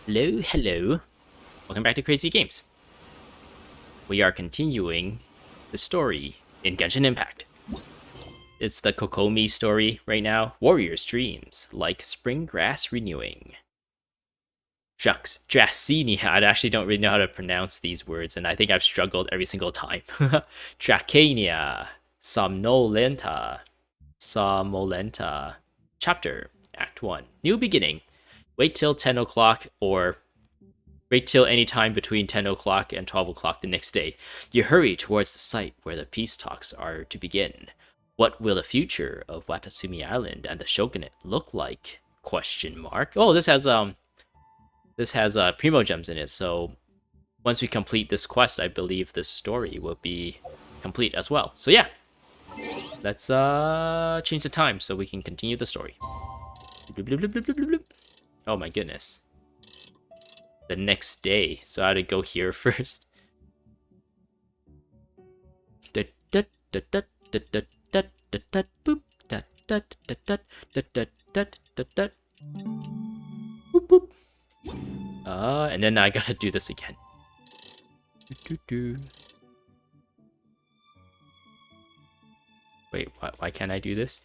Hello, hello. Welcome back to Crazy Games. We are continuing the story in Genshin Impact. It's the Kokomi story right now. Warriors' dreams, like spring grass renewing. Shucks, Dracaena. I actually don't really know how to pronounce these words, and I think I've struggled every single time. Dracaena Somnolenta Chapter Act 1. New beginning. Wait till 10 o'clock or wait till any time between 10 o'clock and 12 o'clock the next day. You hurry towards the site where the peace talks are to begin. What will the future of Watasumi Island and the shogunate look like? Question mark. Oh, this has primo gems in it, so once we complete this quest, I believe this story will be complete as well. So yeah, let's change the time so we can continue the story. Oh my goodness. The next day, so I had to go here first. And then I gotta do this again. Wait, why can't I do this?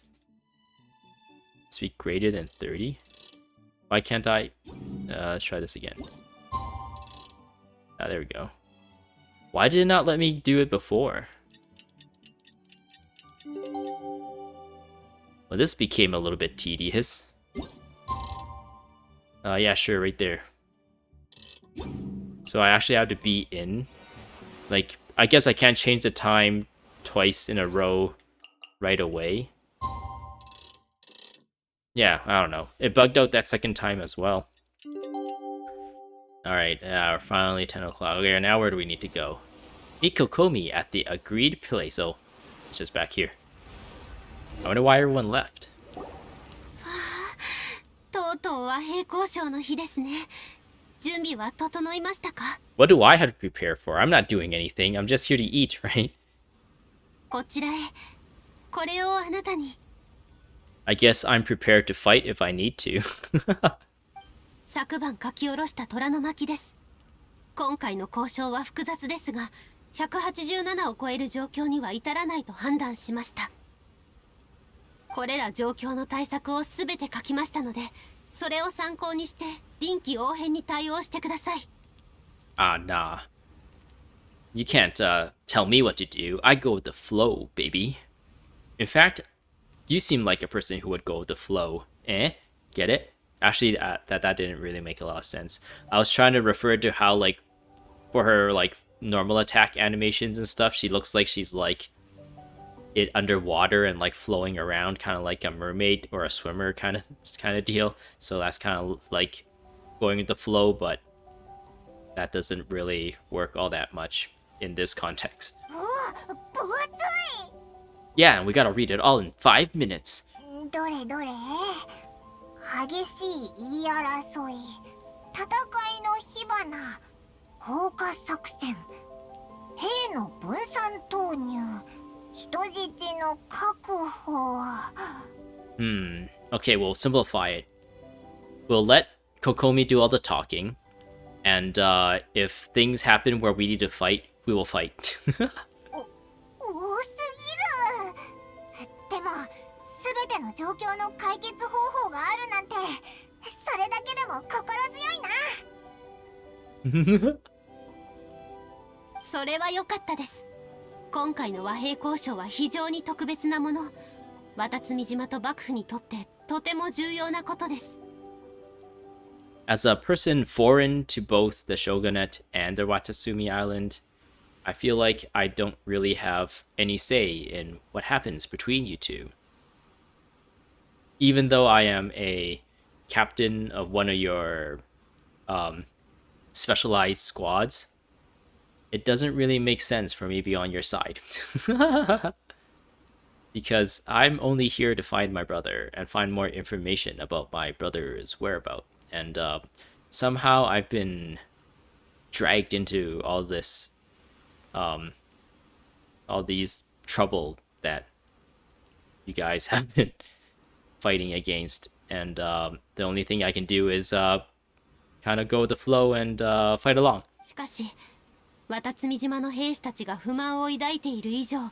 Let's be greater than 30. Why can't I? Let's try this again. Ah, there we go. Why did it not let me do it before? Well, this became a little bit tedious. Yeah, sure, right there. So I actually have to be in. Like, I guess I can't change the time twice in a row right away. Yeah, I don't know. It bugged out that second time as well. Alright, we're finally 10 o'clock. Okay, now where do we need to go? Meet Kokomi at the agreed place. Oh, it's just back here. I wonder why everyone left. What do I have to prepare for? I'm not doing anything. I'm just here to eat, right? I guess I'm prepared to fight if I need to. 昨晩書き下ろした虎の巻です。今回の交渉は複雑ですが、187を超える状況には至らないと判断しました。これら状況の対策をすべて書きましたので、それを参考にして臨機応変に対応してください。Nah. You can't tell me what to do. I go with the flow, baby. In fact, you seem like a person who would go with the flow. Eh? Get it? Actually, that didn't really make a lot of sense. I was trying to refer to how, like, for her, like, normal attack animations and stuff, she looks like she's, like, it underwater and, like, flowing around, kind of like a mermaid or a swimmer kind of deal. So that's kind of, like, going with the flow, but that doesn't really work all that much in this context. Yeah, and we gotta read it all in 5 minutes. 激しい言い争い、戦いの火花、放火作戦、兵の分散投入、人質の確保。Okay, we'll simplify it. We'll let Kokomi do all the talking, and if things happen where we need to fight, we will fight. 多すぎる。でも全ての状況の解決方法があるなんて、それだけでも心強いな。それは良かったです。今回の和平交渉は非常に特別なもの。渡積島と幕府にとってとても重要なことです。As a person foreign to both the shogunate and the Watasumi Island, I feel like I don't really have any say in what happens between you two. Even though I am a captain of one of your specialized squads, it doesn't really make sense for me to be on your side. Because I'm only here to find my brother and find more information about my brother's whereabouts. And somehow I've been dragged into all this, all these trouble that you guys have been fighting against, and the only thing I can do is kind of go with the flow and fight along. しかし渡積島の兵士たちが不満を抱いている以上、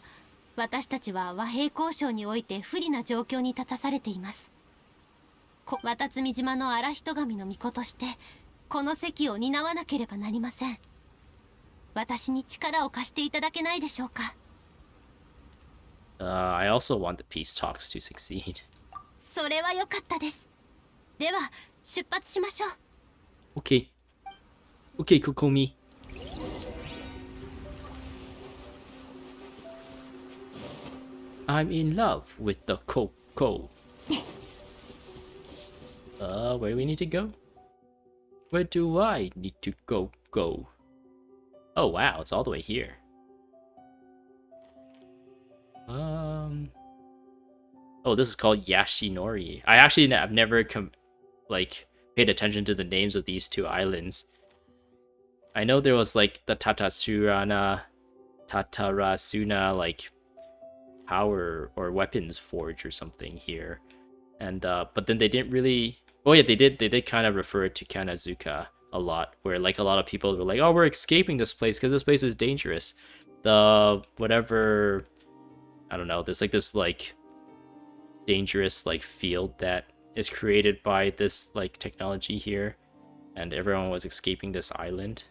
私たちは和平交渉において不利な状況に立たされています。渡積島の荒人神の巫女としてこの責を担わなければなりません。私に力を貸していただけないでしょうか。I also want the peace talks to succeed. それは良かったです。では出発しましょう。 Okay. Okay, Kokomi. I'm in love with the Coco. Where do we need to go? Where do I need to go? Oh wow, it's all the way here. Oh, this is called Yashinori. I've never paid attention to the names of these two islands. I know there was like the Tatarasuna like power or weapons forge or something here, and but then they didn't really. Oh yeah, they did kind of refer to Kanazuka a lot, where like a lot of people were like, oh, we're escaping this place because this place is dangerous. The whatever, I don't know. There's like this like dangerous like field that is created by this like technology here, and everyone was escaping this island.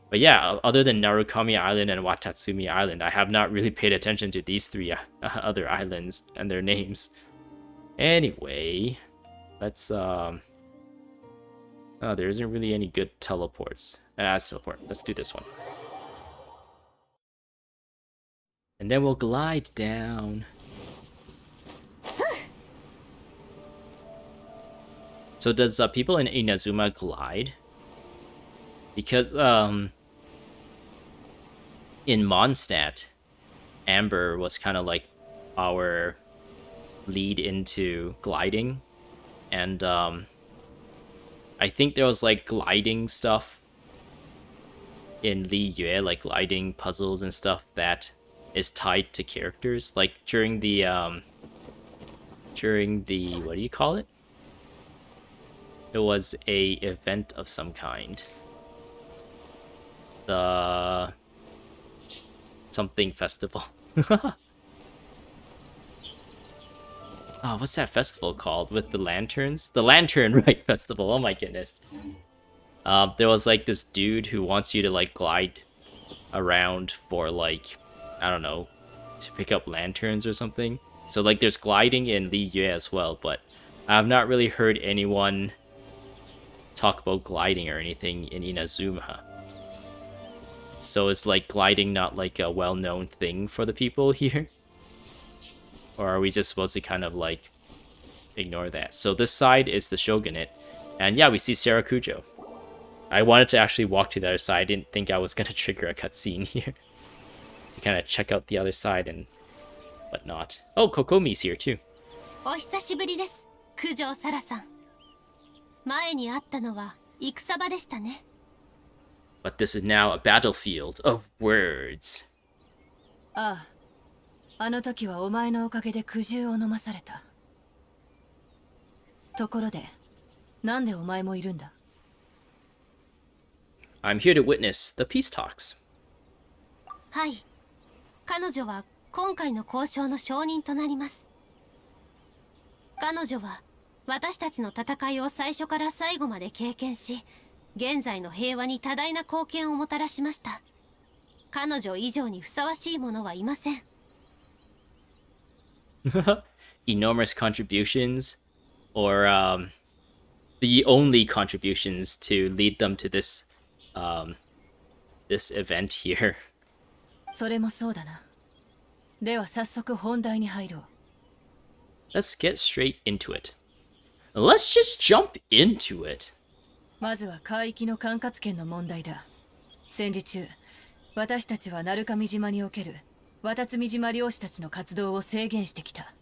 But yeah, other than Narukami Island and Watatsumi Island, I have not really paid attention to these three other islands and their names. Anyway, let's oh, there isn't really any good teleports. Teleport. Let's do this one. And then we'll glide down. So does people in Inazuma glide? Because in Mondstadt, Amber was kind of like our lead into gliding, and I think there was like gliding stuff in Li Yue, like gliding puzzles and stuff that is tied to characters. Like during the what do you call it? It was a event of some kind. The something festival. Oh, what's that festival called with the lanterns? The Lantern Rite Festival. Oh my goodness. There was like this dude who wants you to like glide around for like, I don't know, to pick up lanterns or something. So like there's gliding in Li Yue as well, but I've not really heard anyone talk about gliding or anything in Inazuma. So is like gliding not like a well-known thing for the people here? Or are we just supposed to kind of like ignore that? So this side is the Shogunate. And yeah, we see Sarah Kujou. I wanted to actually walk to the other side. I didn't think I was going to trigger a cutscene here. To kind of check out the other side and whatnot. Oh, Kokomi's here too. お久しぶりです、九条サラさん。前に会ったのは戦場でしたね。But this is now a battlefield of words. ああ、あの時はお前のおかげで苦渋を飲まされた。ところで、なんでお前もいるんだ？ I'm here to witness the peace talks. はい。彼女は今回の交渉の証人となります。彼女は私たちの戦いを最初から最後まで経験し、現在の平和に多大な貢献をもたらしました。彼女以上にふさわしい者はいません。Enormous contributions, or the only contributions to lead them to this this event here. それもそうだな。では早速本題に入ろう。Let's get straight into it. Let's just jump into it. まずは海域の管轄権の問題だ。戦時中、私たちは鳴上島における渡積島漁師たちの活動を制限してきた。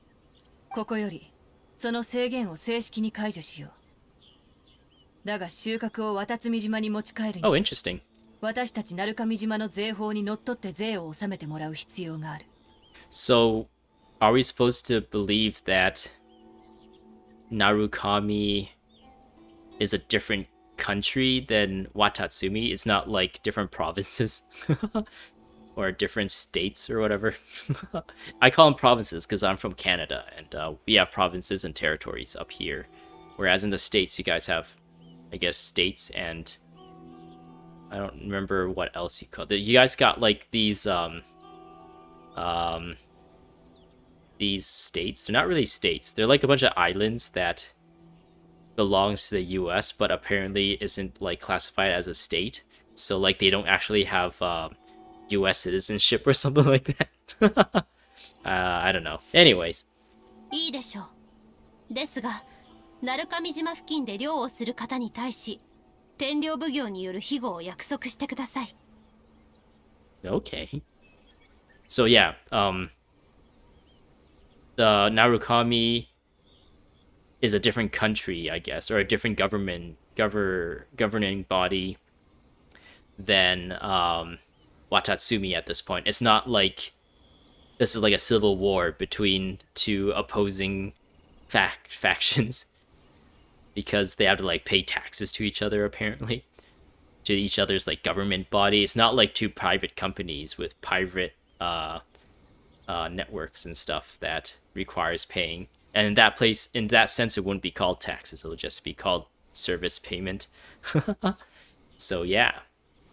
ここよりその制限を正式に解除しよう。だが収穫を渡積島に持ち帰るに、Oh, interesting. 私たち鳴上島の税法にのっとって税を納めてもらう必要がある。So, are we supposed to believe that Narukami is a different country than Watatsumi. It's not like different provinces or different states or whatever. I call them provinces because I'm from Canada, and we have provinces and territories up here. Whereas in the States, you guys have, I guess, states, and I don't remember what else you call it. You guys got like these states. They're not really states. They're like a bunch of islands that belongs to the US, but apparently isn't like classified as a state. So like they don't actually have US citizenship or something like that. I don't know. Anyways. いいでしょう。ですが、鳴上島付近で漁をする方に対し、天領奉行による庇護を約束してください。Okay. So yeah, the Narukami is a different country, I guess, or a different governing body than Watatsumi at this point. It's not like this is like a civil war between two opposing factions because they have to like pay taxes to each other apparently, to each other's like government body. It's not like two private companies with private networks and stuff that requires paying. And in that sense, it wouldn't be called taxes. It would just be called service payment. So yeah,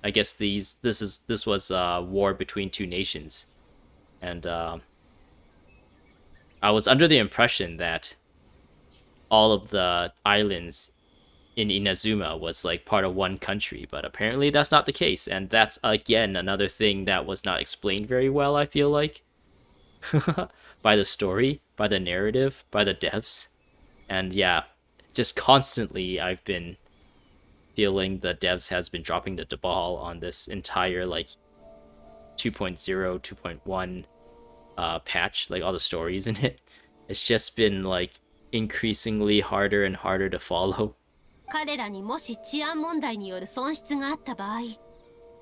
I guess this was a war between two nations, and I was under the impression that all of the islands in Inazuma was like part of one country, but apparently that's not the case, and that's again another thing that was not explained very well, I feel like. By the story, by the narrative, by the devs. And yeah, just constantly I've been feeling the devs has been dropping the ball on this entire like 2.0, 2.1 patch, like all the stories in it. It's just been like increasingly harder and harder to follow. 彼らにもし治安問題による損失があった場合、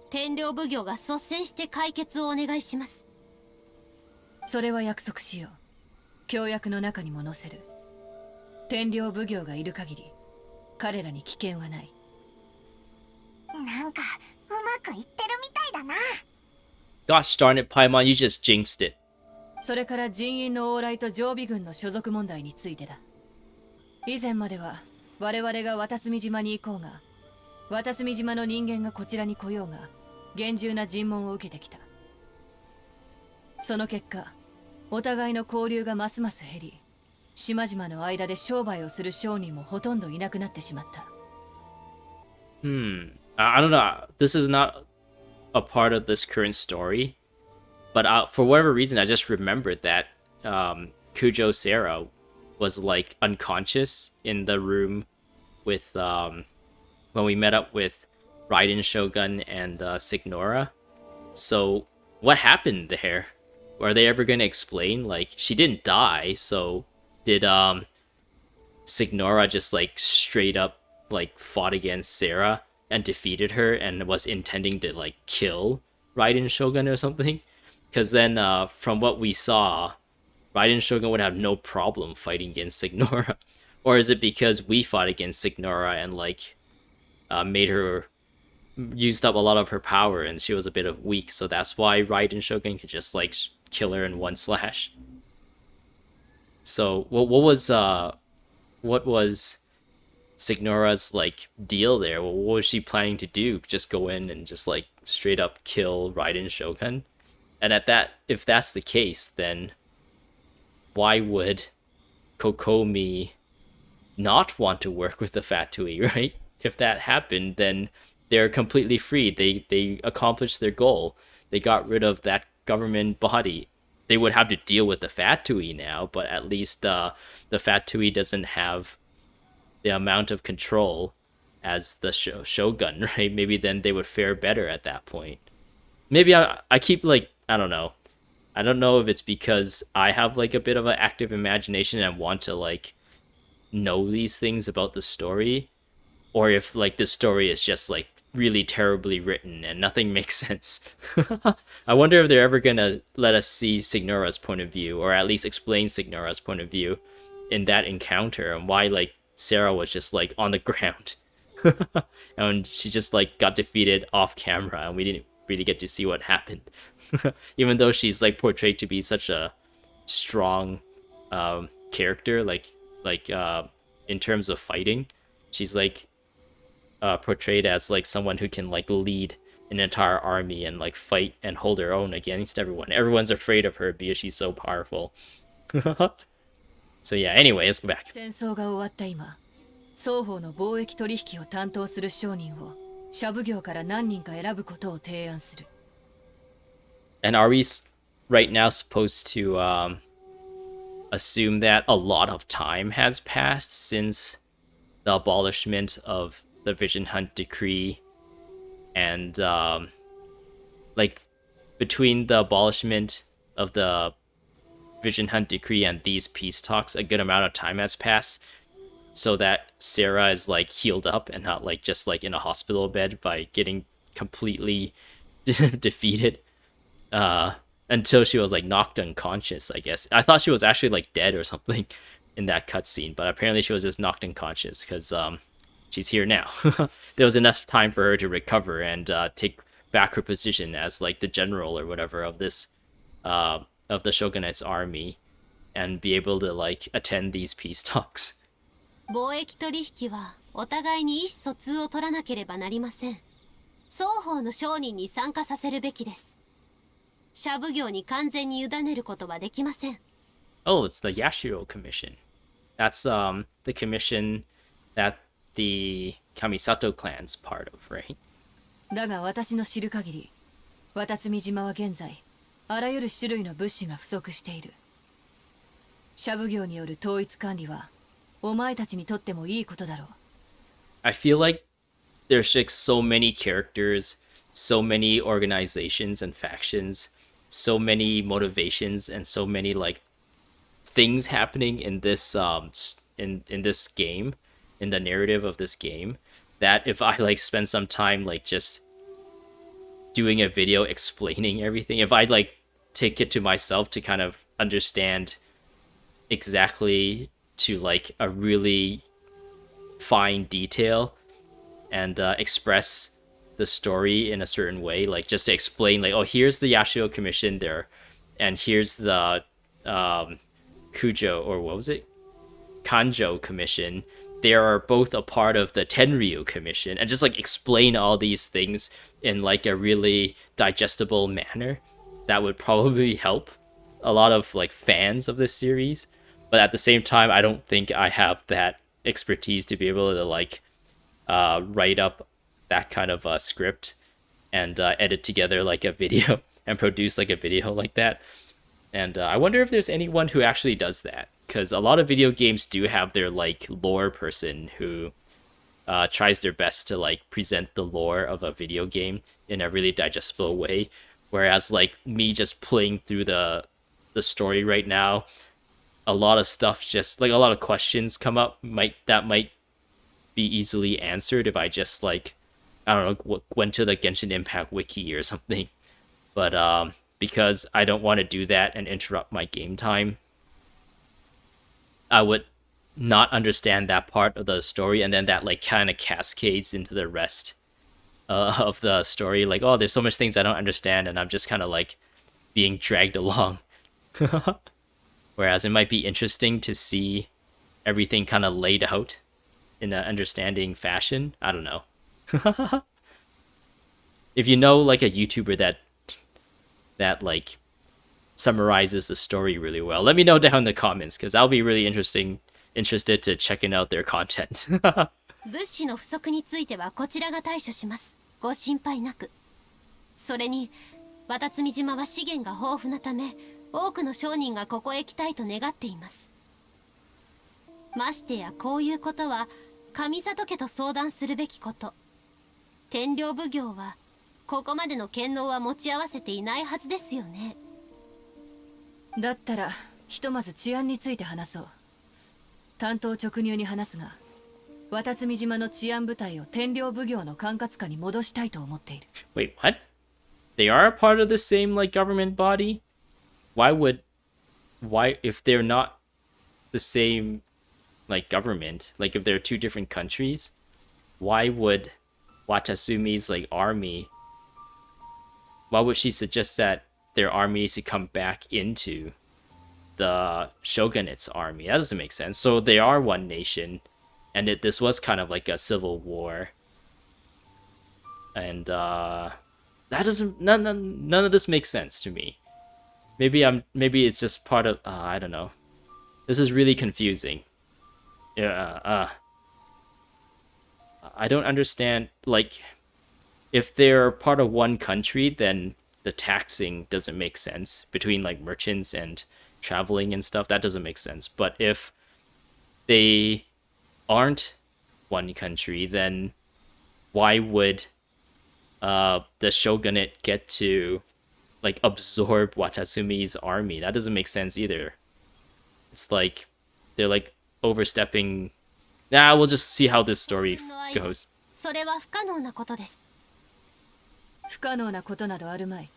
天領奉行が率先して解決をお願いします。それは約束しよう。協約の中にも載せる。天領奉行がいる限り、彼らに危険はない。なんかうまくいってるみたいだな。Gosh darn it, Paimon, you just jinxed it. それから人員の往来と常備軍の所属問題についてだ。以前までは我々が渡積島に行こうが、渡積島の人間がこちらに来ようが、厳重な尋問を受けてきた。その結果、お互いの交流がますます減り、島々の間で商売をする商人もほとんどいなくなってしまった。I don't know. This is not a part of this current story, but for whatever reason, I just remembered that Kujou Sara was like unconscious in the room with when we met up with Raiden Shogun and Signora. So what happened there? Are they ever going to explain? Like, she didn't die, so did Signora just like straight up like fought against Sarah and defeated her and was intending to like kill Raiden Shogun or something? Because then from what we saw, Raiden Shogun would have no problem fighting against Signora. Or is it because we fought against Signora and like made her used up a lot of her power and she was a bit of weak, so that's why Raiden Shogun could just like kill her in one slash? So what was Signora's like deal there? What was she planning to do? Just go in and just like straight up kill Raiden Shogun? And if that's the case, then why would Kokomi not want to work with the Fatui, right? If that happened, then they're completely free. They accomplished their goal. They got rid of that government body. They would have to deal with the Fatui now, but at least the Fatui doesn't have the amount of control as the Shogun, right? Maybe then they would fare better at that point. Maybe I keep like, I don't know. I don't know if it's because I have like a bit of an active imagination and want to like know these things about the story, or if like this story is just like really terribly written and nothing makes sense. I wonder if they're ever gonna let us see Signora's point of view, or at least explain Signora's point of view in that encounter, and why like Sarah was just like on the ground. And she just like got defeated off camera, and we didn't really get to see what happened. Even though she's like portrayed to be such a strong character, in terms of fighting, she's like portrayed as like someone who can like lead an entire army and like fight and hold her own against everyone. Everyone's afraid of her because she's so powerful. So yeah, anyway, let's go back. 戦争が終わった今、双方の貿易取引を担当する商人をシャブ業から何人か選ぶことを提案する。 And are we right now supposed to assume that a lot of time has passed since the abolishment of the Vision Hunt Decree, and like between the abolishment of the Vision Hunt Decree and these peace talks, a good amount of time has passed, so that Sarah is like healed up and not like just like in a hospital bed by getting completely defeated until she was like knocked unconscious, I guess. I thought she was actually like dead or something in that cutscene, but apparently she was just knocked unconscious because she's here now. There was enough time for her to recover and take back her position as like the general or whatever of this of the shogunate's army, and be able to like attend these peace talks. 貿易取引はお互いに意思疎通を取らなければなりません。双方の商人に参加させるべきです。シャブ業に完全に委ねることはできません。 Oh, it's the Yashiro Commission. That's the commission that the Kamisato clan's part of, right? だが私の知る限り、渡積島は現在あらゆる種類の物資が不足している。シャブ業による統一管理はお前たちにとってもいいことだろう。 I feel like there's like so many characters, so many organizations and factions, so many motivations, and so many like things happening in this in this game, in the narrative of this game, that if I like spend some time like just doing a video explaining everything, if I like take it to myself to kind of understand exactly to like a really fine detail and express the story in a certain way, like just to explain like, oh, here's the Yashiro Commission there, and here's the Kujou, or what was it, Kanjo Commission. They are both a part of the Tenryu Commission, and just like explain all these things in like a really digestible manner, that would probably help a lot of like fans of this series. But at the same time, I don't think I have that expertise to be able to like write up that kind of script and edit together like a video and produce like a video like that. And I wonder if there's anyone who actually does that, because a lot of video games do have their like lore person who tries their best to like present the lore of a video game in a really digestible way, whereas like me just playing through the story right now, a lot of stuff, just like a lot of questions come up that might be easily answered if I just like, I don't know, went to the Genshin Impact wiki or something. But because I don't want to do that and interrupt my game time, I would not understand that part of the story, and then that like kind of cascades into the rest of the story. Like, oh, there's so much things I don't understand, and I'm just kind of like being dragged along. Whereas it might be interesting to see everything kind of laid out in an understanding fashion. I don't know. If you know like a YouTuber that like summarizes the story really well, let me know down in the comments, because I'll be really interested to checking out their content. 物資の不足についてはこちらが対処します。ご心配なく。それに渡積島は資源が豊富なため、多くの商人がここへ来たいと願っています。ましてやこういうことは上里家と相談するべきこと。天領奉行はここまでの権能は持ち合わせていないはずですよね。だったらひとまず治安について話そう。担当直入に話すが、渡積島の治安部隊を天領奉行の管轄下に戻したいと思っている。 Wait, what? They are a part of the same like government body? Why if they're not the same like government, like if they're two different countries, why would Watasumi's like army, why would she suggest that their army needs to come back into the shogunate's army? That doesn't make sense. So they are one nation, and this was kind of like a civil war, and that doesn't none of this makes sense to me. Maybe it's just part of I don't know. This is really confusing. Yeah, I don't understand. Like, if they're part of one country, then the taxing doesn't make sense between like merchants and traveling and stuff. That doesn't make sense. But if they aren't one country, then why would the shogunate get to like absorb Watasumi's army? That doesn't make sense either. It's like they're like overstepping. Nah, we'll just see how this story goes. それは不可能なことです。不可能なことなどあるまい。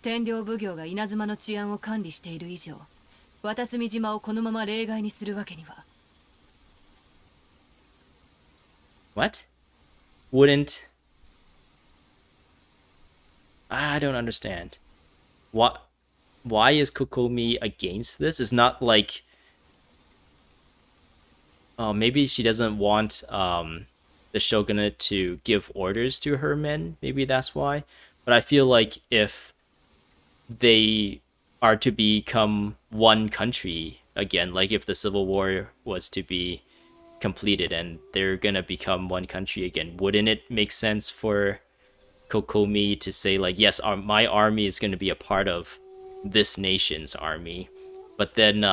天領奉行が稲妻の治安を管理している以上、渡隅島をこのまま例外にするわけには。What? Wouldn't... I don't understand. What? Why is Kokomi against this? It's not like... Oh, maybe she doesn't want the shogunate to give orders to her men. Maybe that's why. But I feel like if they are to become one country again, like if the civil war was to be completed and they're gonna become one country again, wouldn't it make sense for Kokomi to say like, yes, my army is gonna be a part of this nation's army, but then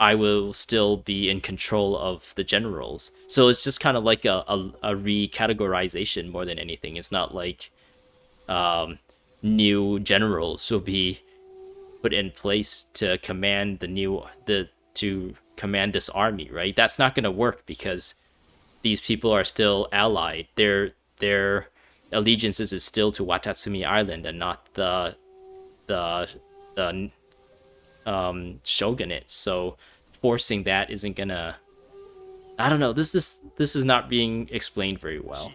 I will still be in control of the generals. So it's just kind of like a recategorization more than anything. It's not like new generals will be put in place to command to command this army, right? That's not going to work because these people are still allied. Their allegiances is still to Watatsumi Island and not the shogunate. So forcing that isn't gonna... I don't know. This is not being explained very well.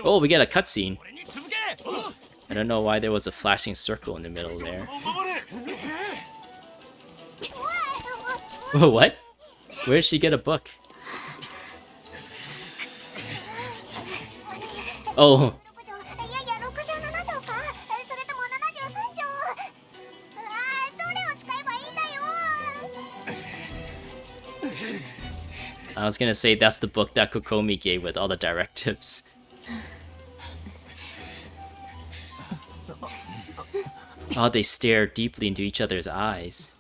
Oh, we get a cutscene. I don't know why there was a flashing circle in the middle there. Oh, what? Where did she get a book? Oh. I was gonna say that's the book that Kokomi gave with all the directives. Oh, they stare deeply into each other's eyes.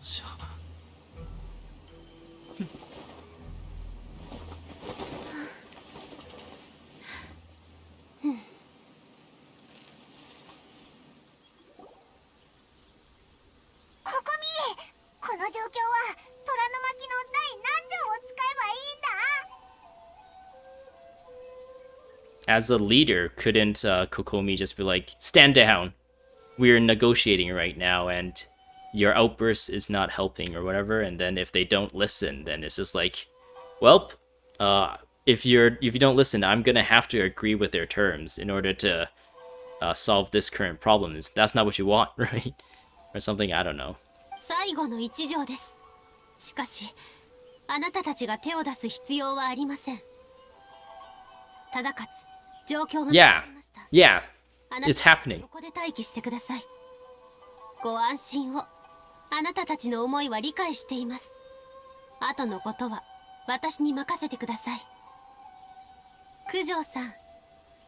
As a leader, couldn't Kokomi just be like, stand down, we're negotiating right now and your outburst is not helping or whatever, and then if they don't listen, then it's just like, well, if you don't listen, I'm gonna have to agree with their terms in order to solve this current problem. That's not what you want, right? Or something, I don't know. 最後の一条です。しかし、あなたたちが手を出す必要はありません。ただかつ、状況が変わりました。Yeah, it's happening. ここで待機してください。ご安心を。あなたたちの思いは理解しています。後のことは私に任せてください。九条さん、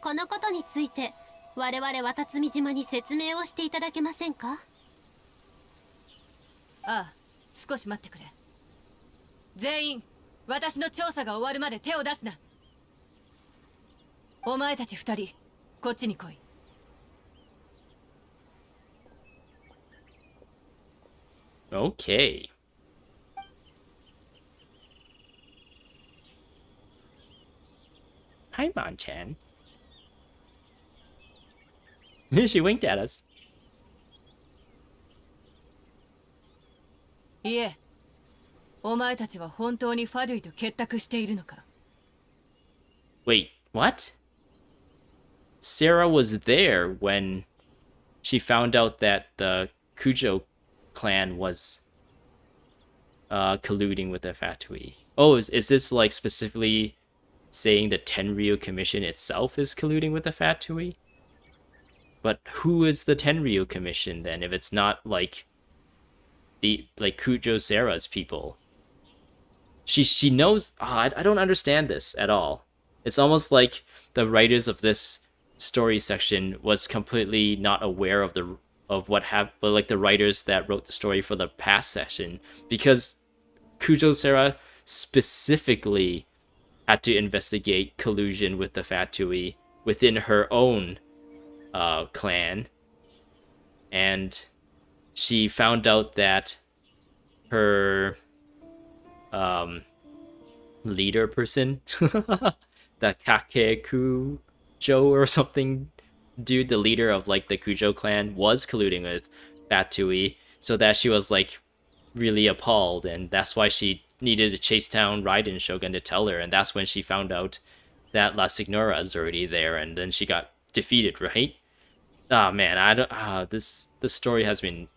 このことについて我々渡積島に説明をしていただけませんか？ああ、少し待ってくれ。全員、私の調査が終わるまで手を出すな。お前たち二人、こっちに来い。Okay. Paimon-chan. She winked at us. いえ、お前たちは本当にファドゥイと結託しているのか？ Wait, what? Sarah was there when she found out that the Kujou clan was colluding with the Fatui. Oh, is this like specifically saying the Tenryu Commission itself is colluding with the Fatui? But who is the Tenryu Commission then, if it's not like the Kujou Sara's people? She knows. I don't understand this at all. It's almost like the writers of this story section was completely not aware of what happened, but like the writers that wrote the story for the past session, because Kujou Sara specifically had to investigate collusion with the Fatui within her own clan, and she found out that her leader person, the Kakekujo or something dude, the leader of like the Kujou clan, was colluding with Fatui, so that she was like really appalled, and that's why she needed to chase down Raiden Shogun to tell her, and that's when she found out that La Signora is already there, and then she got defeated, right? Ah, man, I don't. This story has been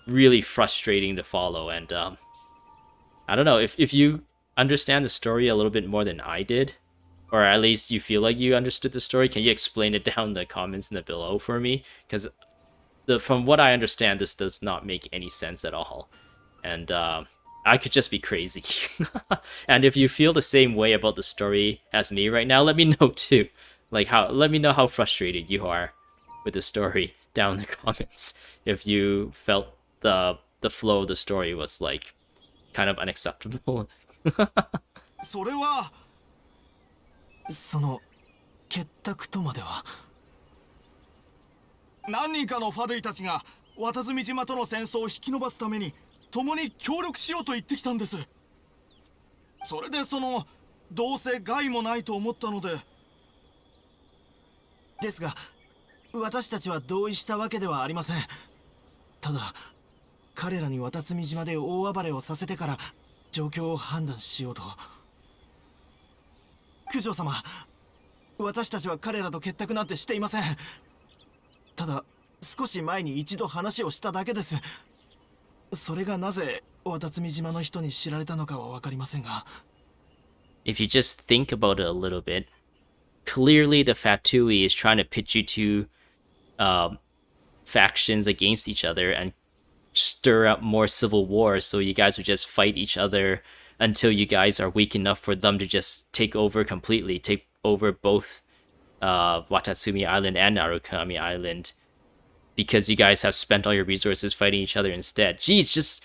really frustrating to follow, and I don't know if you understand the story a little bit more than I did, or at least you feel like you understood the story. Can you explain it down in the comments in the below for me? Because from what I understand, this does not make any sense at all, and I could just be crazy. And if you feel the same way about the story as me right now, let me know too. Like let me know how frustrated you are with the story down in the comments. If you felt the flow of the story was like kind of unacceptable. それはその結託とまでは。何人かのファドゥイたちが渡積島との戦争を引き延ばすために共に協力しようと言ってきたんです。それでどうせ害もないと思ったので。ですが私たちは同意したわけではありません。ただ彼らに渡積島で大暴れをさせてから状況を判断しようと。九条様、私たちは彼らと結託なんてしていません。ただ少し前に一度話をしただけです。それがなぜ渡積島の人に知られたのかは分かりませんが。If you just think about it a little bit, clearly the Fatui is trying to pitch you two factions against each other and stir up more civil war, so you guys would just fight each other until you guys are weak enough for them to just take over completely, take over both Watatsumi Island and Narukami Island, because you guys have spent all your resources fighting each other instead. Geez, just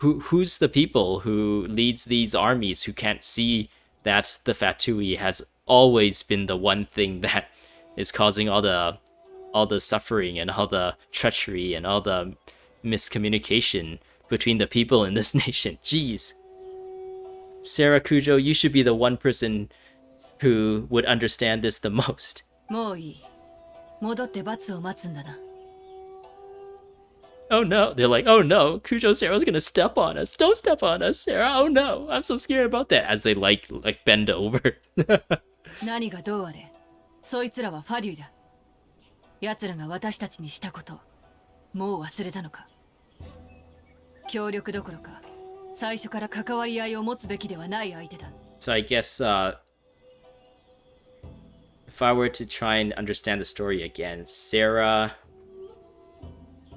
who's the people who leads these armies who can't see that the Fatui has always been the one thing that is causing all the suffering and all the treachery and all the miscommunication between the people in this nation. Jeez. Sarah Kujou, you should be the one person who would understand this the most. もういい。戻って罰を待つんだな。Oh no. They're like, oh no, Kujou Sara's gonna step on us. Don't step on us, Sarah. Oh no. I'm so scared about that. As they like bend over. 何がどうあれ、そいつらはファデュイだ。奴らが私たちにしたこと、もう忘れたのか。協力どころか、最初から関わり合いを持つべきではない相手だ。So I guess if I were to try and understand the story again, Sarah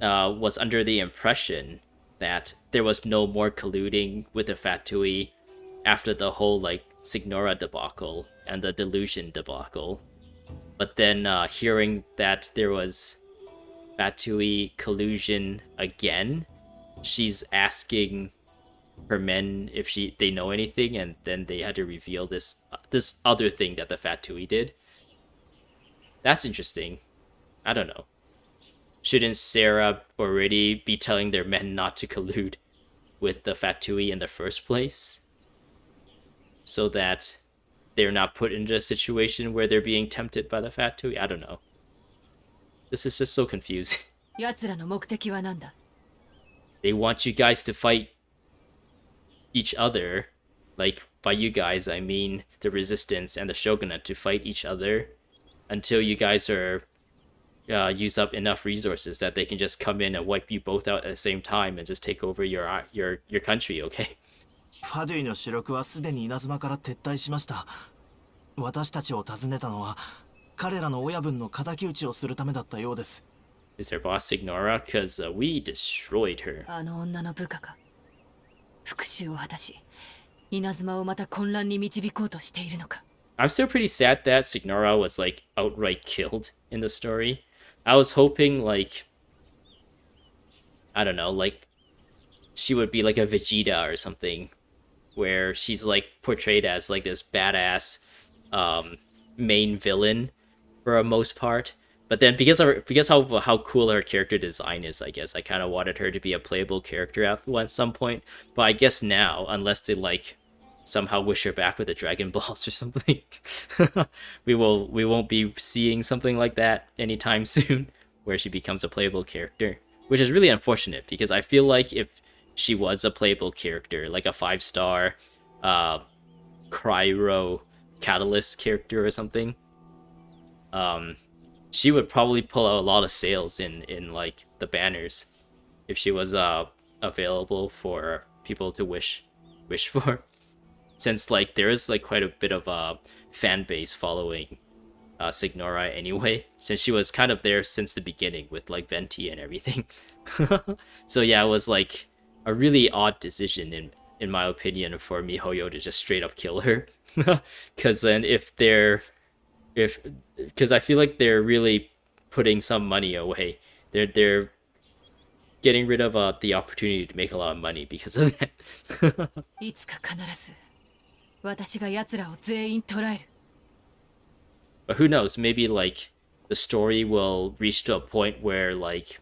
was under the impression that there was no more colluding with the Fatui after the whole like Signora debacle and the delusion debacle. But then hearing that there was Fatui collusion again, she's asking her men if they know anything, and then they had to reveal this other thing that the Fatui did. That's interesting. I don't know. Shouldn't Sarah already be telling their men not to collude with the Fatui in the first place, so that they're not put into a situation where they're being tempted by the Fatui? I don't know. This is just so confusing. 奴らの目的は何だ？ They want you guys to fight each other. Like, by you guys, I mean the resistance and the shogunate to fight each other until you guys are use up enough resources that they can just come in and wipe you both out at the same time and just take over your country, okay? ファドゥイの主力はすでに稲妻から撤退しました。私たちを訪ねたのは彼らの親分の敵討ちをするためだったようです。 Is their boss Signora? Because we destroyed her. あの女の部下か。復讐を果たし、稲妻をまた混乱に導こうとしているのか。 I'm still pretty sad that Signora was like outright killed in the story. I was hoping like I don't know, like she would be like a Vegeta or something, where she's like portrayed as like this badass main villain for a most part. But then because how cool her character design is, I guess I kind of wanted her to be a playable character at some point. But I guess now, unless they like somehow wish her back with the Dragon Balls or something, we won't be seeing something like that anytime soon, where she becomes a playable character, which is really unfortunate because I feel like if she was a playable character, like a 5-star Cryo Catalyst character or something, she would probably pull out a lot of sales in like the banners if she was available for people to wish for, since like there is like quite a bit of a fan base following Signora anyway, since she was kind of there since the beginning with like Venti and everything. So yeah, it was like a really odd decision in my opinion for MiHoYo to just straight up kill her. Because then because I feel like they're really putting some money away. They're getting rid of the opportunity to make a lot of money because of that. いつか必ず私が奴らを全員捕らえる。 But who knows? Maybe like the story will reach to a point where like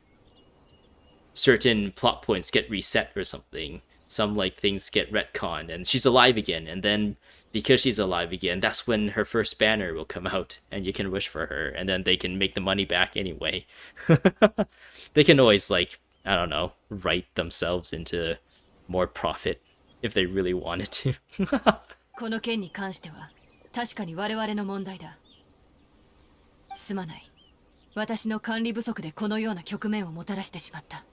certain plot points get reset or something. Some like things get retconned and she's alive again, and then because she's alive again, that's when her first banner will come out and you can wish for her, and then they can make the money back anyway. They can always like, I don't know, write themselves into more profit if they really wanted to. この件に関しては確かに我々の問題だ。すまない。私の管理不足でこのような局面をもたらしてしまった。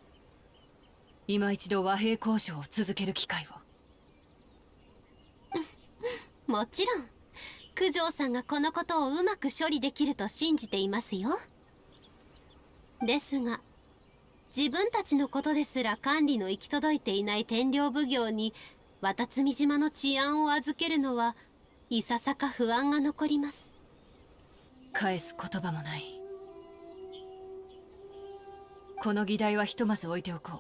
今一度和平交渉を続ける機会を。もちろん九条さんがこのことをうまく処理できると信じていますよ。ですが自分たちのことですら管理の行き届いていない天領奉行に渡積島の治安を預けるのはいささか不安が残ります。返す言葉もない。この議題はひとまず置いておこう。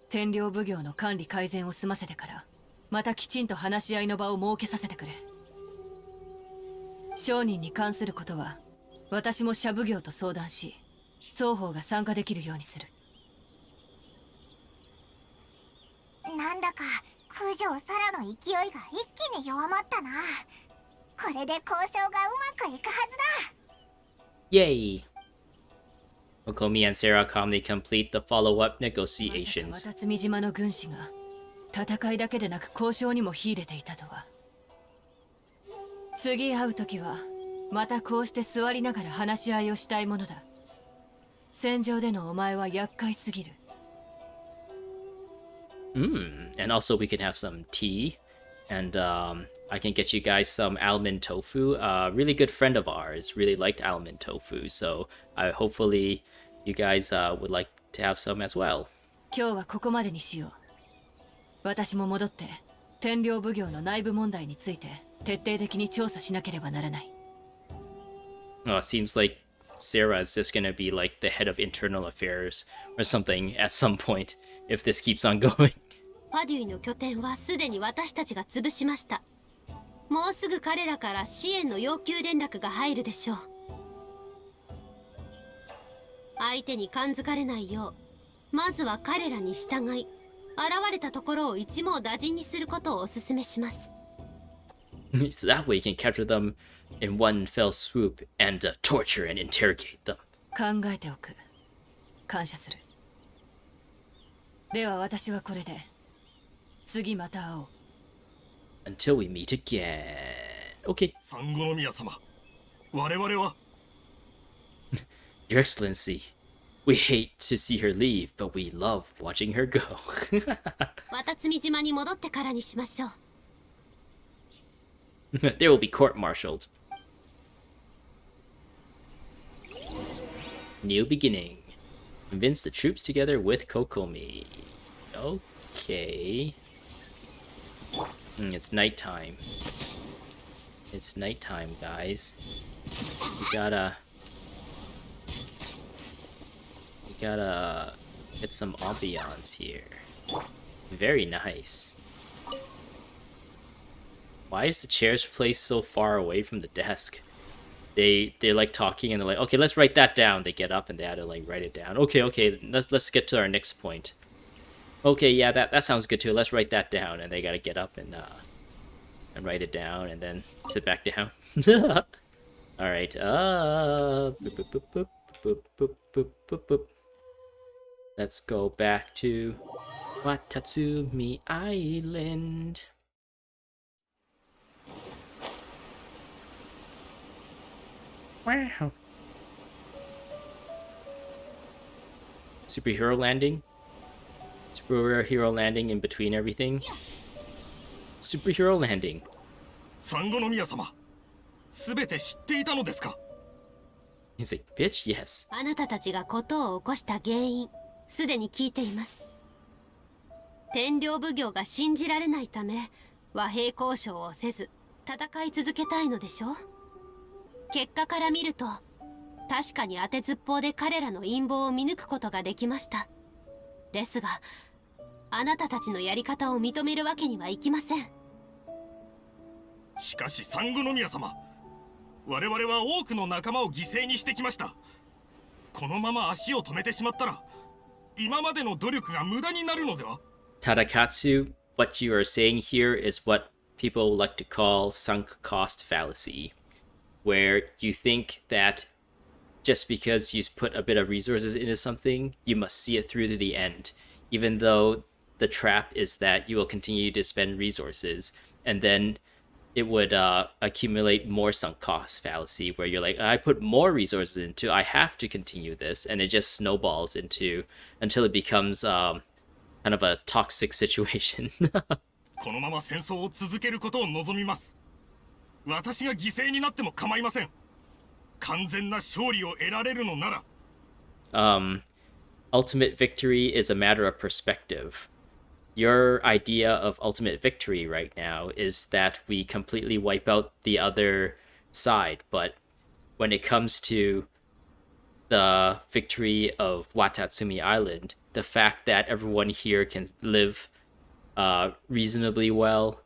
天領奉行の管理改善を済ませてからまたきちんと話し合いの場を設けさせてくれ。商人に関することは私も社奉行と相談し、双方が参加できるようにする。なんだか九条サラの勢いが一気に弱まったな。これで交渉がうまくいくはずだ。 Yay! Kokomi and Sara calmly complete the follow-up negotiations. 渡積島の軍師が戦いだけでなく交渉にも秀でていたとは。次会う時はまたこうして座りながら話し合いをしたいものだ。戦場でのお前は厄介すぎる。And also we can have some tea, and I can get you guys some almond tofu. A really good friend of ours really liked almond tofu, so hopefully you guys would like to have some as well. 今日はここまでにしよう。私も戻って天領奉行の内部問題について徹底的に調査しなければならない。It seems like Sarah is just gonna be like the head of internal affairs or something at some point if this keeps on going. パデュイの拠点はすでに私たちが潰しました。もうすぐ彼らから支援の要求連絡が入るでしょう。相手に感づかれないよう、まずは彼らに従い、現れたところを一網打尽にすることをお勧めします。So that way you can capture them in one fell swoop and torture and interrogate them. 考えておく。感謝する。では私はこれで。次また会おう。 Until we meet again. Okay. サンゴノミヤ様、我々は Your Excellency, we hate to see her leave, but we love watching her go. 渡積島に戻ってからにしましょう。They will be court-martialed. New beginning. Convince the troops together with Kokomi. Okay. It's nighttime. It's nighttime, guys. We gotta get some ambiance here. Very nice. Why is the chairs placed so far away from the desk? They're like talking and they're like, okay, let's write that down. They get up and they had to like write it down. Okay, let's get to our next point. Okay, yeah, that sounds good too. Let's write that down, and they gotta get up and write it down and then sit back down. All right. Let's go back to Watatsumi Island. Wow. Superhero landing? Superhero landing in between everything? Superhero landing. サンゴノミヤ様、すべて知っていたのですか？ He's like, bitch, yes. あなたたちが事を起こした原因、すでに聞いています。天領奉行が信じられないため、和平交渉をせず、戦い続けたいのでしょう。結果から見ると、確かに当てずっぽうで彼らの陰謀を見抜くことができました。ですが、あなたたちのやり方を認めるわけにはいきません。しかしサンゴノミヤ様、我々は多くの仲間を犠牲にしてきました。このまま足を止めてしまったら、今までの努力が無駄になるのでは？ Tadakatsu, what you are saying here is what people like to call sunk cost fallacy, where you think that just because you put a bit of resources into something, you must see it through to the end, even though the trap is that you will continue to spend resources, and then it would accumulate more sunk cost fallacy, where you're like, I put more resources into, I have to continue this, and it just snowballs into until it becomes kind of a toxic situation. このまま戦争を続けることを望みます。私が犠牲になっても構いません。完全な勝利を得られるのなら。Ultimate victory is a matter of perspective. Your idea of ultimate victory right now is that we completely wipe out the other side, but when it comes to the victory of Watatsumi Island, the fact that everyone here can live reasonably well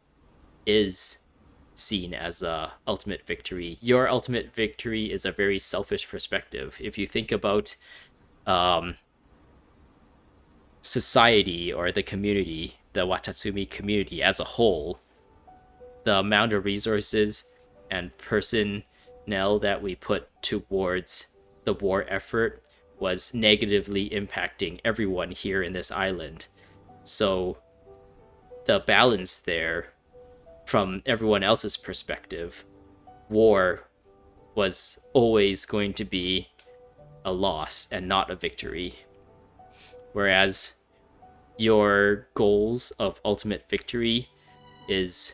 is seen as a ultimate victory. Your ultimate victory is a very selfish perspective. If you think about society or the community, the Watatsumi community as a whole, the amount of resources and personnel that we put towards the war effort was negatively impacting everyone here in this island. So the balance there, from everyone else's perspective, war was always going to be a loss and not a victory. Whereas your goals of ultimate victory is,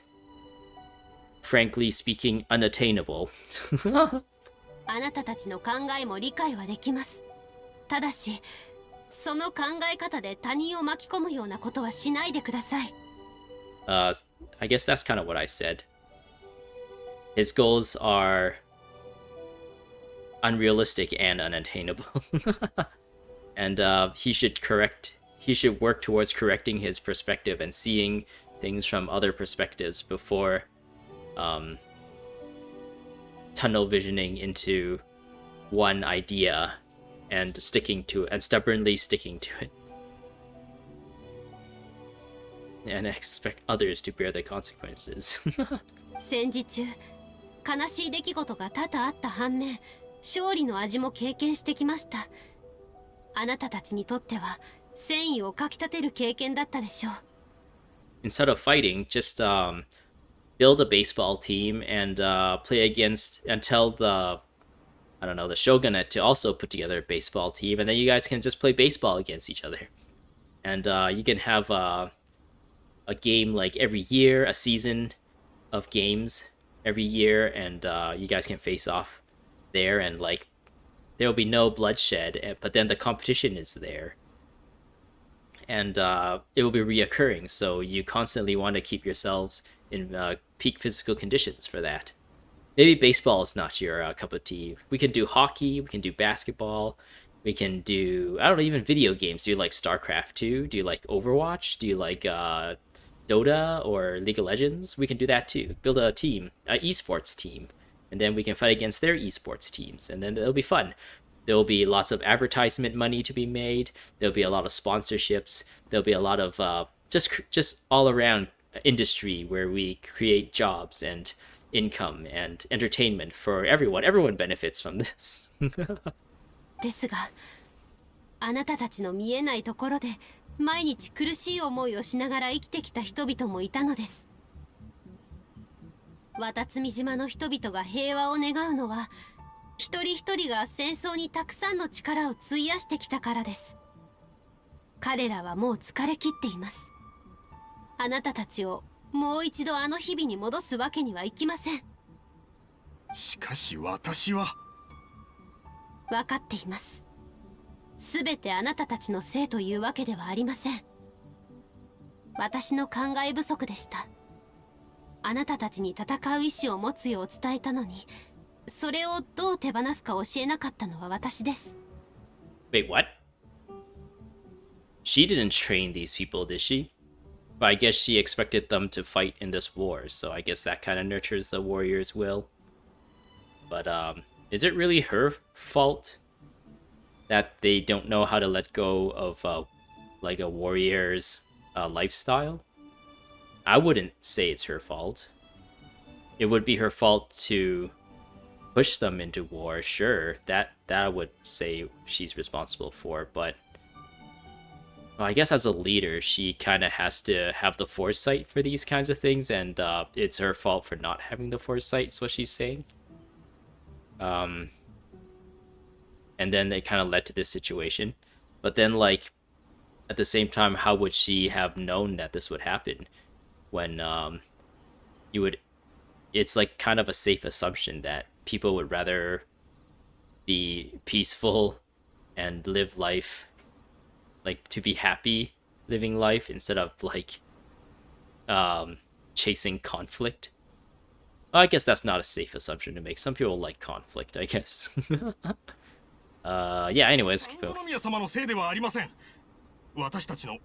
frankly speaking, unattainable. あなたたちの考えも理解はできます。ただし、その考え方で他人を巻き込むようなことはしないでください。I guess that's kind of what I said. His goals are unrealistic and unattainable. And he should work towards correcting his perspective and seeing things from other perspectives before tunnel visioning into one idea and stubbornly sticking to it. And expect others to bear the consequences. 戦時中、悲しい出来事が多々あった反面、勝利の味も経験してきました。あなたたちにとっては戦意をかきたてる経験だったでしょう。 Instead of fighting, just build a baseball team and play against and tell the I don't know the shogunate to also put together a baseball team, and then you guys can just play baseball against each other, and you can have a game like every year, a season of games every year, and you guys can face off there, and like there will be no bloodshed, but then the competition is there, and it will be reoccurring. So you constantly want to keep yourselves in peak physical conditions for that. Maybe baseball is not your cup of tea. We can do hockey. We can do basketball. We can do I don't know, even video games. Do you like StarCraft 2? Do you like Overwatch? Do you like Dota or League of Legends? We can do that too. Build a team, an esports team, and then we can fight against their esports teams, and then it'll be fun. There'll be lots of advertisement money to be made. There'll be a lot of sponsorships. There'll be a lot of just all around industry where we create jobs and income and entertainment for everyone. Everyone benefits from this. ですが、あなたたちの見えないところで毎日苦しい思いをしながら生きてきた人々もいたのです。渡積島の人々が平和を願うのは、一人一人が戦争にたくさんの力を費やしてきたからです。彼らはもう疲れ切っています。あなたたちをもう一度あの日々に戻すわけにはいきません。しかし私は。分かっています。すべてあなたたちのせいというわけではありません。私の考え不足でした。あなたたちに戦う意志を持つよう伝えたのに、それをどう手放すか教えなかったのは私です。Wait, what? She didn't train these people, did she? But I guess she expected them to fight in this war, so I guess that kind of nurtures the warrior's will. But is it really her fault that they don't know how to let go of like a warrior's lifestyle? I wouldn't say it's her fault. It would be her fault to push them into war. Sure, that I would say she's responsible for, but well, I guess as a leader, she kind of has to have the foresight for these kinds of things, and it's her fault for not having the foresight, is what she's saying. And then it kind of led to this situation. But then, like, at the same time, how would she have known that this would happen? When you would... It's like kind of a safe assumption that people would rather be peaceful and live life, like to be happy living life instead of like chasing conflict. Well, I guess that's not a safe assumption to make. Some people like conflict, I guess. Yeah, anyways, go. sangonomiya様のせいではありません。私たちの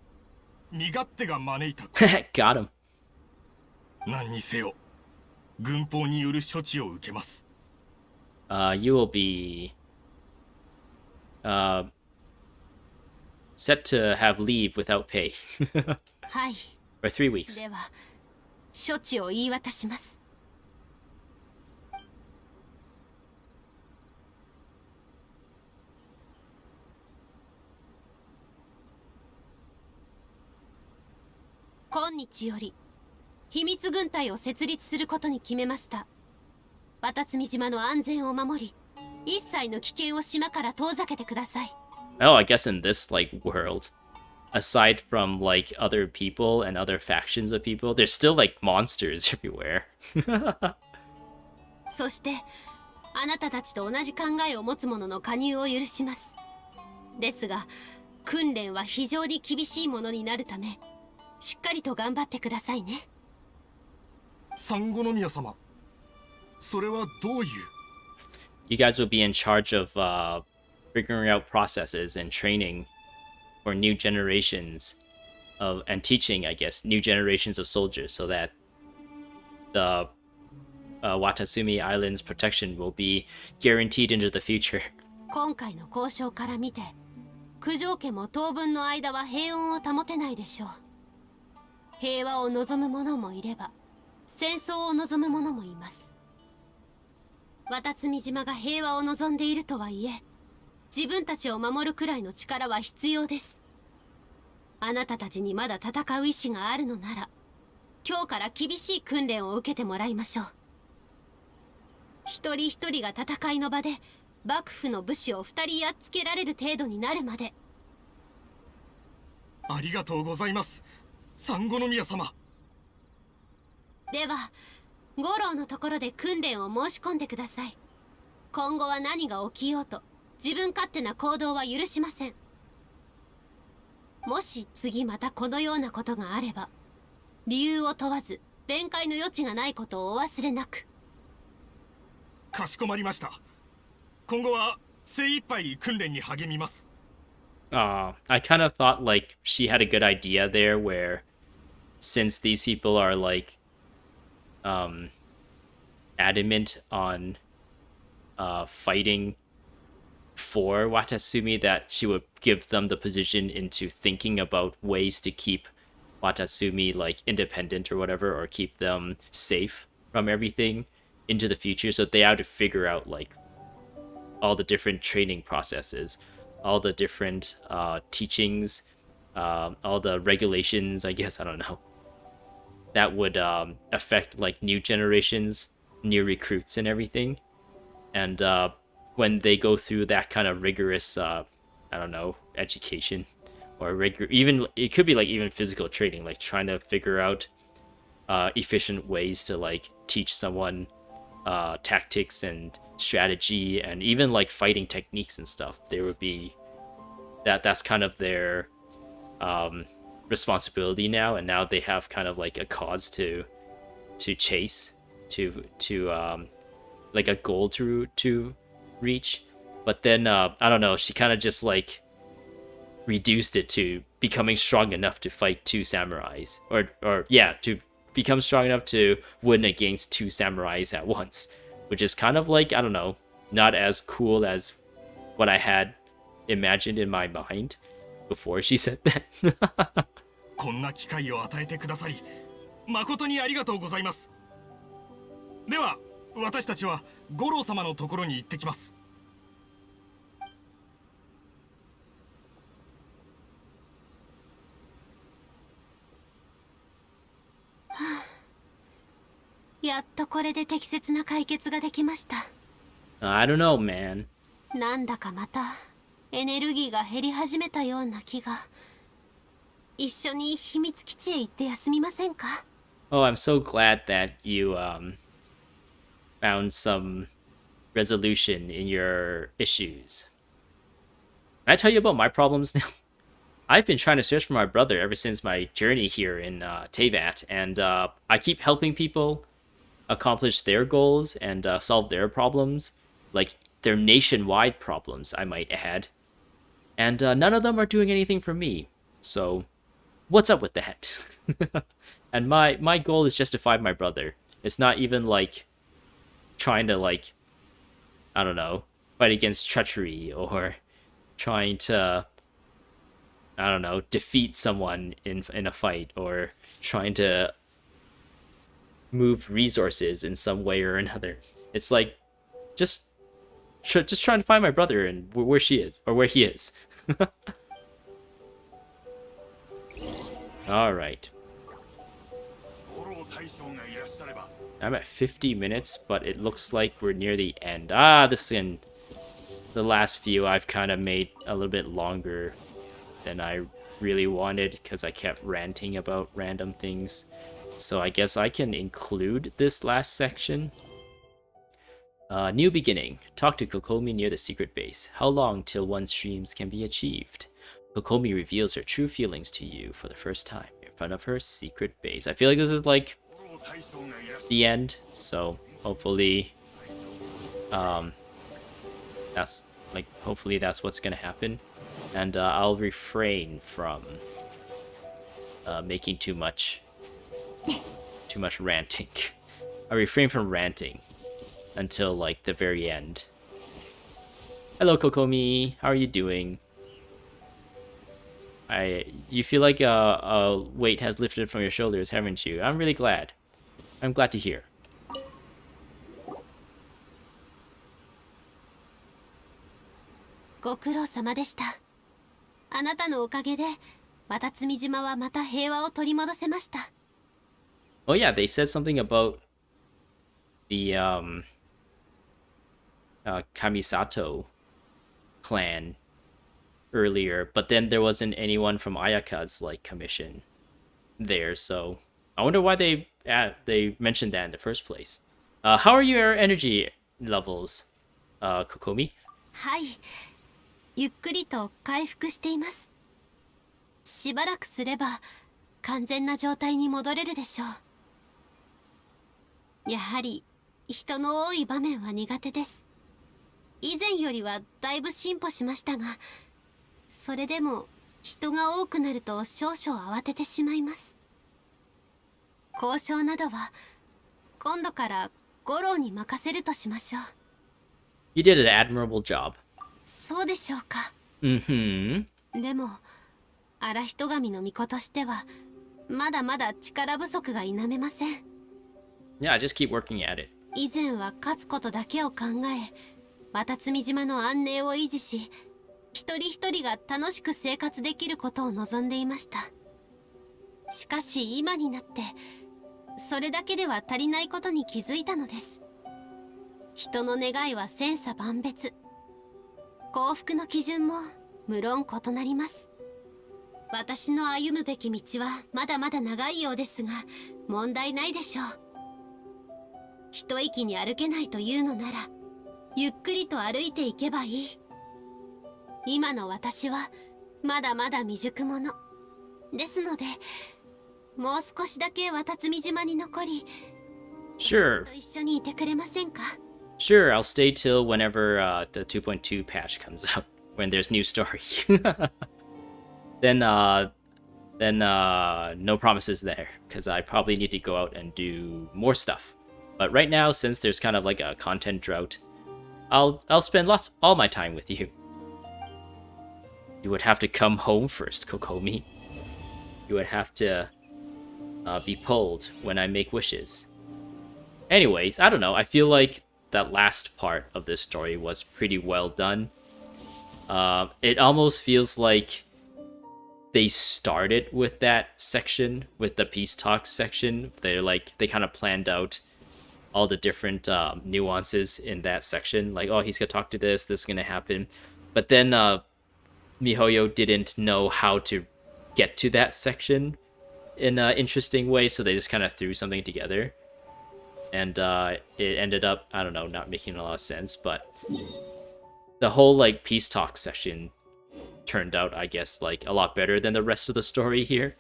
身勝手が招いた。Got him. 何にせよ、軍法による処置を受けます。You will be set to have leave without pay はい。 for 3 weeks. では、処置を言い渡します。今日より秘密軍隊を設立することに決めました。渡積島の安全を守り、一切の危険を島から遠ざけてください。Oh, I guess in this like world, aside from like other people and other factions of people, there's still like monsters everywhere. そしてあなたたちと同じ考えを持つ者の加入を許します。ですが訓練は非常に厳しいものになるため、しっかりと頑張ってくださいね。sangonomiya様、それはどういう？ You guys will be in charge of figuring out processes and training for new generations of and teaching, I guess, new generations of soldiers so that the Watasumi Island's protection will be guaranteed into the future. 今回の交渉から見て、九条家も当分の間は平穏を保てないでしょう。平和を望む者もいれば、戦争を望む者もいます。渡積島が平和を望んでいるとはいえ、自分たちを守るくらいの力は必要です。あなたたちにまだ戦う意志があるのなら、今日から厳しい訓練を受けてもらいましょう。一人一人が戦いの場で幕府の武士を2人やっつけられる程度になるまで。ありがとうございます、三五宮様。では五郎のところで訓練を申し込んでください。今後は何が起きようと自分勝手な行動は許しません。もし次またこのようなことがあれば、理由を問わず弁解の余地がないことをお忘れなく。かしこまりました。今後は精一杯訓練に励みます。I kind of thought like she had a good idea there where since these people are like adamant on fighting for Watasumi, that she would give them the position into thinking about ways to keep Watasumi like independent or whatever, or keep them safe from everything into the future. So they have to figure out like all the different training processes, all the different teachings, all the regulations, I guess, I don't know, that would affect like new generations, new recruits and everything. And when they go through that kind of rigorous, I don't know, education, or even it could be like even physical training, like trying to figure out efficient ways to like teach someone tactics and strategy and even like fighting techniques and stuff. There would be that's kind of their responsibility now, and now they have kind of like a cause to chase, to like a goal to reach. But then I don't know, she kind of just like reduced it to becoming strong enough to fight two samurais, or yeah, to become strong enough to win against two samurais at once, which is kind of like, I don't know, not as cool as what I had imagined in my mind before she said that. こんな機会を与えてくださり誠にありがとうございます。では私たちは五郎様のところに行ってきます。やっとこれで適切な解決ができました。I don't know, man. なんだかまたエネルギーが減り始めたような気が。一緒に秘密基地へ行って休みませんか？ Oh, I'm so glad that you found some resolution in your issues. Can I tell you about my problems now? I've been trying to search for my brother ever since my journey here in Teyvat, and I keep helping people accomplish their goals and solve their problems, like their nationwide problems, I might add. And none of them are doing anything for me. So, what's up with that? And my goal is just to find my brother. It's not even like trying to like, I don't know, fight against treachery or trying to, I don't know, defeat someone in a fight, or trying to move resources in some way or another. It's like just trying to find my brother and where she is, or where he is. All right. I'm at 50 minutes, but it looks like we're near the end. The last few I've kind of made a little bit longer than I really wanted because I kept ranting about random things. So I guess I can include this last section. New beginning. Talk to Kokomi near the secret base. How long till one's dreams can be achieved? Kokomi reveals her true feelings to you for the first time in front of her secret base. I feel like this is like the end, so hopefully hopefully that's what's gonna happen. And I'll refrain from making too much ranting. I'll refrain from ranting until like the very end. Hello Kokomi, how are you doing? You feel like a weight has lifted from your shoulders, haven't you? I'm really glad. I'm glad to hear. ご苦労様でした。あなたのおかげで渡積島はまた平和を取り戻せました。 Oh yeah, they said something about the Kamisato clan earlier, but then there wasn't anyone from Ayaka's like commission there, so I wonder why they mentioned that in the first place. How are your energy levels, Kokomi? はい、ゆっくりと回復しています。しばらくすれば完全な状態に戻れるでしょう。やはり人の多い場面は苦手です。以前よりはだいぶ進歩しましたが、それでも人が多くなると少々慌ててしまいます。交渉などは今度から五郎に任せるとしましょう。 You did an admirable job. そうでしょうか。Mm-hmm. でも荒人神の巫女としてはまだまだ力不足が否めません。 Yeah, just keep working at it. 以前は勝つことだけを考え、渡積島の安寧を維持し、一人一人が楽しく生活できることを望んでいました。しかし今になってそれだけでは足りないことに気づいたのです。人の願いは千差万別、幸福の基準も無論異なります。私の歩むべき道はまだまだ長いようですが、問題ないでしょう。一息に歩けないというのならゆっくりと歩いていけばいい。今の私はまだまだ未熟者ですので、もう少しだけ渡積島に残り、 Sure. と一緒にいてくれませんか？ Sure, I'll stay till whenever the 2.2 patch comes out, when there's new story. Then no promises there, because I probably need to go out and do more stuff. But right now, since there's kind of like a content drought, I'll spend all my time with you. You would have to come home first, Kokomi. You would have to be pulled when I make wishes. Anyways, I don't know. I feel like that last part of this story was pretty well done. It almost feels like they started with that section, with the peace talks section. They kind of planned out all the different nuances in that section. Like, oh, he's gonna talk to this is gonna happen. But then Mihoyo didn't know how to get to that section in an interesting way, so they just kind of threw something together. And it ended up, I don't know, not making a lot of sense, but the whole like peace talk section turned out, I guess, like a lot better than the rest of the story here.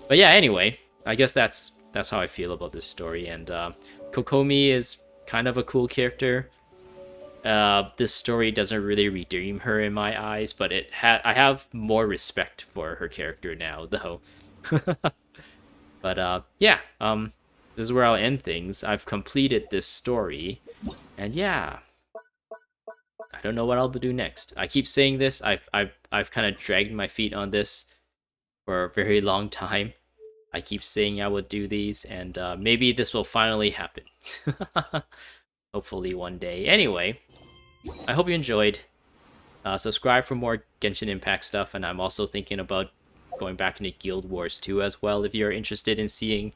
But yeah, anyway, I guess that's how I feel about this story. And Kokomi is kind of a cool character. This story doesn't really redeem her in my eyes, but I have more respect for her character now, though. But yeah, this is where I'll end things. I've completed this story, and yeah, I don't know what I'll do next. I keep saying this. I've kind of dragged my feet on this for a very long time. I keep saying I would do these, and maybe this will finally happen. Hopefully one day. Anyway, I hope you enjoyed. Subscribe for more Genshin Impact stuff, and I'm also thinking about going back into Guild Wars 2 as well, if you're interested in seeing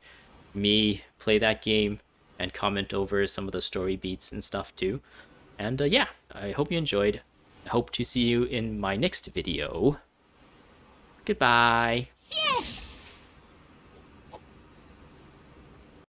me play that game and comment over some of the story beats and stuff too. And yeah, I hope you enjoyed. I hope to see you in my next video. Goodbye. Yeah!